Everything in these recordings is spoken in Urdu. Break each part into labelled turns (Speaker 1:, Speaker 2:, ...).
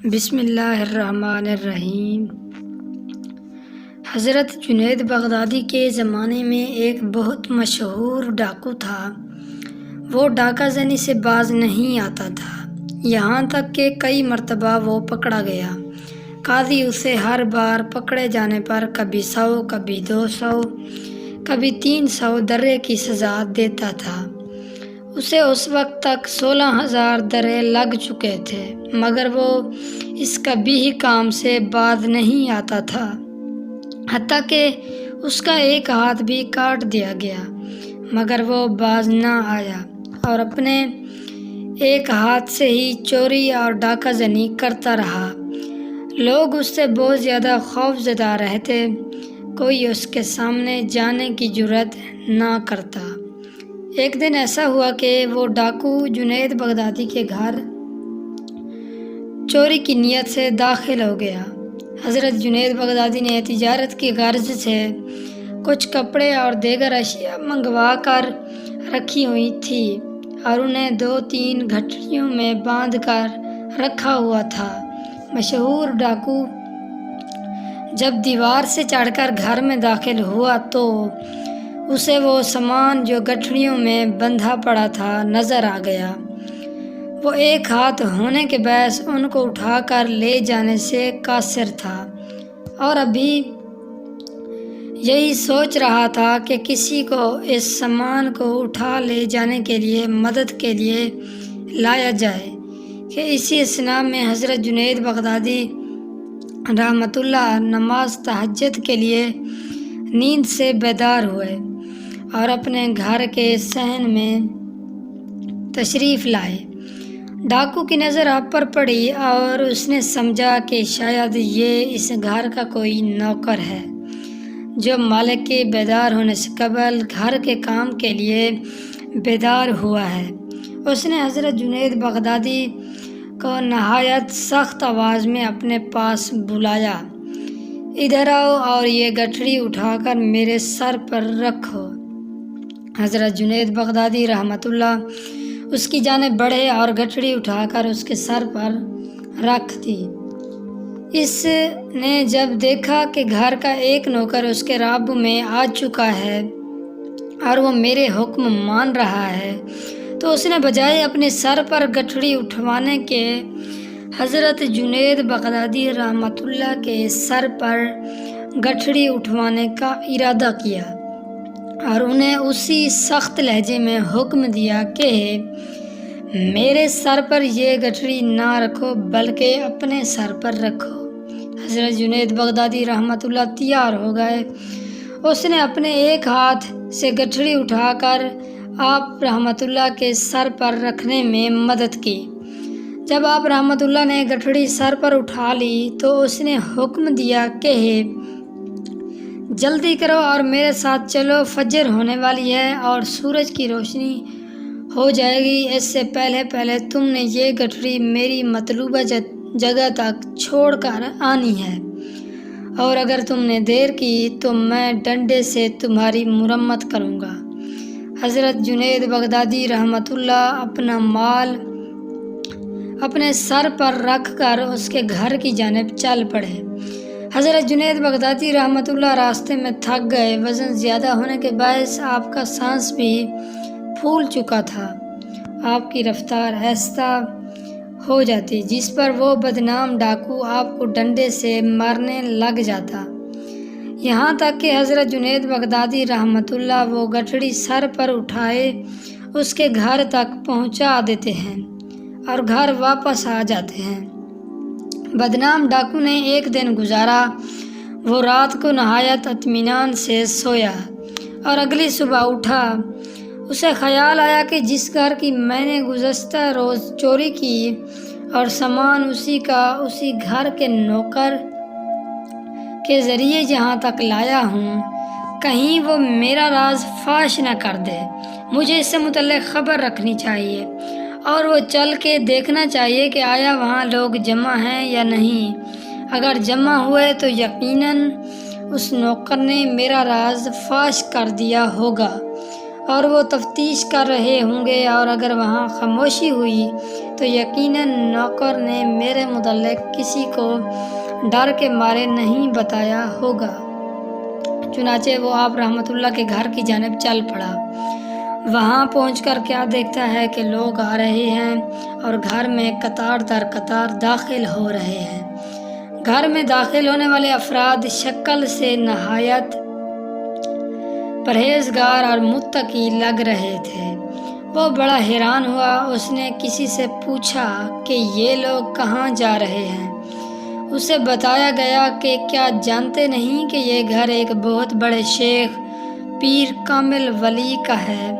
Speaker 1: بسم اللہ الرحمن الرحیم۔ حضرت جنید بغدادی کے زمانے میں ایک بہت مشہور ڈاکو تھا۔ وہ ڈاکہ زنی سے باز نہیں آتا تھا، یہاں تک کہ کئی مرتبہ وہ پکڑا گیا۔ قاضی اسے ہر بار پکڑے جانے پر کبھی 100، کبھی 200، کبھی 300 درے کی سزا دیتا تھا۔ اسے اس وقت تک 16,000 درے لگ چکے تھے، مگر وہ اس کبھی کام سے باز نہیں آتا تھا، حتیٰ کہ اس کا ایک ہاتھ بھی کاٹ دیا گیا، مگر وہ باز نہ آیا اور اپنے ایک ہاتھ سے ہی چوری اور ڈاکہ زنی کرتا رہا۔ لوگ اس سے بہت زیادہ خوف زدہ رہتے، کوئی اس کے سامنے جانے کی جرأت نہ کرتا۔ ایک دن ایسا ہوا کہ وہ ڈاکو جنید بغدادی کے گھر چوری کی نیت سے داخل ہو گیا۔ حضرت جنید بغدادی نے تجارت کی غرض سے کچھ کپڑے اور دیگر اشیاء منگوا کر رکھی ہوئی تھی اور انہیں 2-3 گٹھڑیوں میں باندھ کر رکھا ہوا تھا۔ مشہور ڈاکو جب دیوار سے چڑھ کر گھر میں داخل ہوا تو اسے وہ سامان جو گٹھڑیوں میں بندھا پڑا تھا نظر آ گیا۔ وہ ایک ہاتھ ہونے کے باعث ان کو اٹھا کر لے جانے سے قاصر تھا اور ابھی یہی سوچ رہا تھا کہ کسی کو اس سامان کو اٹھا لے جانے کے لیے مدد کے لیے لایا جائے کہ اسی اثناء میں حضرت جنید بغدادی رحمۃ اللہ نماز تہجد کے لیے نیند سے بیدار ہوئے اور اپنے گھر کے صحن میں تشریف لائے۔ ڈاکو کی نظر آپ پر پڑی اور اس نے سمجھا کہ شاید یہ اس گھر کا کوئی نوکر ہے جو مالک کے بیدار ہونے سے قبل گھر کے کام کے لیے بیدار ہوا ہے۔ اس نے حضرت جنید بغدادی کو نہایت سخت آواز میں اپنے پاس بلایا، ادھر آؤ اور یہ گٹھڑی اٹھا کر میرے سر پر رکھو۔ حضرت جنید بغدادی رحمۃ اللہ اس کی جانب بڑھے اور گٹھڑی اٹھا کر اس کے سر پر رکھ دی۔ اس نے جب دیکھا کہ گھر کا ایک نوکر اس کے رابطے میں آ چکا ہے اور وہ میرے حکم مان رہا ہے تو اس نے بجائے اپنے سر پر گٹھڑی اٹھوانے کے حضرت جنید بغدادی رحمۃ اللہ کے سر پر گٹھڑی اٹھوانے کا ارادہ کیا اور انہیں اسی سخت لہجے میں حکم دیا کہ میرے سر پر یہ گٹھڑی نہ رکھو بلکہ اپنے سر پر رکھو۔ حضرت جنید بغدادی رحمۃ اللہ تیار ہو گئے۔ اس نے اپنے ایک ہاتھ سے گٹھڑی اٹھا کر آپ رحمۃ اللہ کے سر پر رکھنے میں مدد کی۔ جب آپ رحمۃ اللہ نے گٹھڑی سر پر اٹھا لی تو اس نے حکم دیا کہ جلدی کرو اور میرے ساتھ چلو، فجر ہونے والی ہے اور سورج کی روشنی ہو جائے گی، اس سے پہلے تم نے یہ گٹھڑی میری مطلوبہ جگہ تک چھوڑ کر آنی ہے، اور اگر تم نے دیر کی تو میں ڈنڈے سے تمہاری مرمت کروں گا۔ حضرت جنید بغدادی رحمۃ اللہ اپنا مال اپنے سر پر رکھ کر اس کے گھر کی جانب چل پڑے۔ حضرت جنید بغدادی رحمۃ اللہ راستے میں تھک گئے، وزن زیادہ ہونے کے باعث آپ کا سانس بھی پھول چکا تھا۔ آپ کی رفتار آہستہ ہو جاتی جس پر وہ بدنام ڈاکو آپ کو ڈنڈے سے مارنے لگ جاتا، یہاں تک کہ حضرت جنید بغدادی رحمۃ اللہ وہ گٹھڑی سر پر اٹھائے اس کے گھر تک پہنچا دیتے ہیں اور گھر واپس آ جاتے ہیں۔ بدنام ڈاکو نے ایک دن گزارا۔ وہ رات کو نہایت اطمینان سے سویا اور اگلی صبح اٹھا۔ اسے خیال آیا کہ جس گھر کی میں نے گزشتہ روز چوری کی اور سامان اسی گھر کے نوکر کے ذریعے جہاں تک لایا ہوں، کہیں وہ میرا راز فاش نہ کر دے۔ مجھے اس سے متعلق خبر رکھنی چاہیے اور وہ چل کے دیکھنا چاہیے کہ آیا وہاں لوگ جمع ہیں یا نہیں۔ اگر جمع ہوئے تو یقیناً اس نوکر نے میرا راز فاش کر دیا ہوگا اور وہ تفتیش کر رہے ہوں گے، اور اگر وہاں خاموشی ہوئی تو یقیناً نوکر نے میرے متعلق کسی کو ڈر کے مارے نہیں بتایا ہوگا۔ چنانچہ وہ آپ رحمۃ اللہ کے گھر کی جانب چل پڑا۔ وہاں پہنچ کر کیا دیکھتا ہے کہ لوگ آ رہے ہیں اور گھر میں قطار در قطار داخل ہو رہے ہیں۔ گھر میں داخل ہونے والے افراد شکل سے نہایت پرہیزگار اور متقی لگ رہے تھے۔ وہ بڑا حیران ہوا۔ اس نے کسی سے پوچھا کہ یہ لوگ کہاں جا رہے ہیں؟ اسے بتایا گیا کہ کیا جانتے نہیں کہ یہ گھر ایک بہت بڑے شیخ پیر کامل ولی کا ہے؟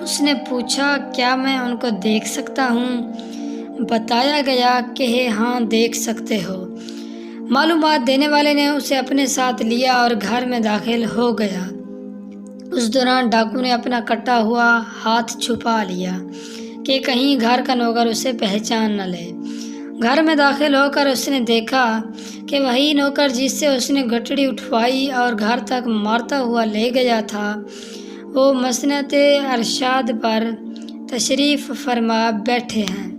Speaker 1: اس نے پوچھا کیا میں ان کو دیکھ سکتا ہوں؟ بتایا گیا کہ ہاں دیکھ سکتے ہو۔ معلومات دینے والے نے اسے اپنے ساتھ لیا اور گھر میں داخل ہو گیا۔ اس دوران ڈاکو نے اپنا کٹا ہوا ہاتھ چھپا لیا کہ کہیں گھر کا نوکر اسے پہچان نہ لے۔ گھر میں داخل ہو کر اس نے دیکھا کہ وہی نوکر جس سے اس نے گٹڑی اٹھوائی اور گھر تک مارتا ہوا لے گیا تھا، وہ مسنت ارشاد پر تشریف فرما بیٹھے ہیں۔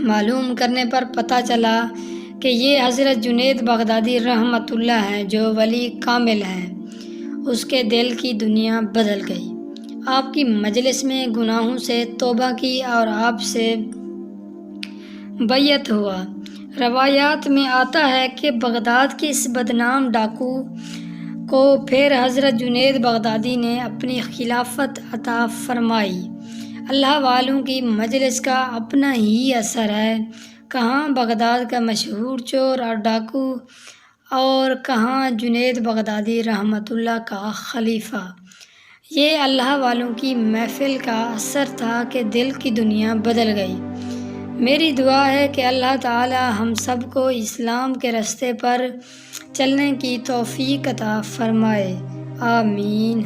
Speaker 1: معلوم کرنے پر پتہ چلا کہ یہ حضرت جنید بغدادی رحمۃ اللہ ہیں، جو ولی کامل ہیں۔ اس کے دل کی دنیا بدل گئی۔ آپ کی مجلس میں گناہوں سے توبہ کی اور آپ سے بیعت ہوا۔ روایات میں آتا ہے کہ بغداد کے اس بدنام ڈاکو کو پھر حضرت جنید بغدادی نے اپنی خلافت عطا فرمائی۔ اللہ والوں کی مجلس کا اپنا ہی اثر ہے، کہاں بغداد کا مشہور چور اور ڈاکو اور کہاں جنید بغدادی رحمۃ اللہ کا خلیفہ۔ یہ اللہ والوں کی محفل کا اثر تھا کہ دل کی دنیا بدل گئی۔ میری دعا ہے کہ اللہ تعالی ہم سب کو اسلام کے راستے پر چلنے کی توفیق عطا فرمائے، آمین۔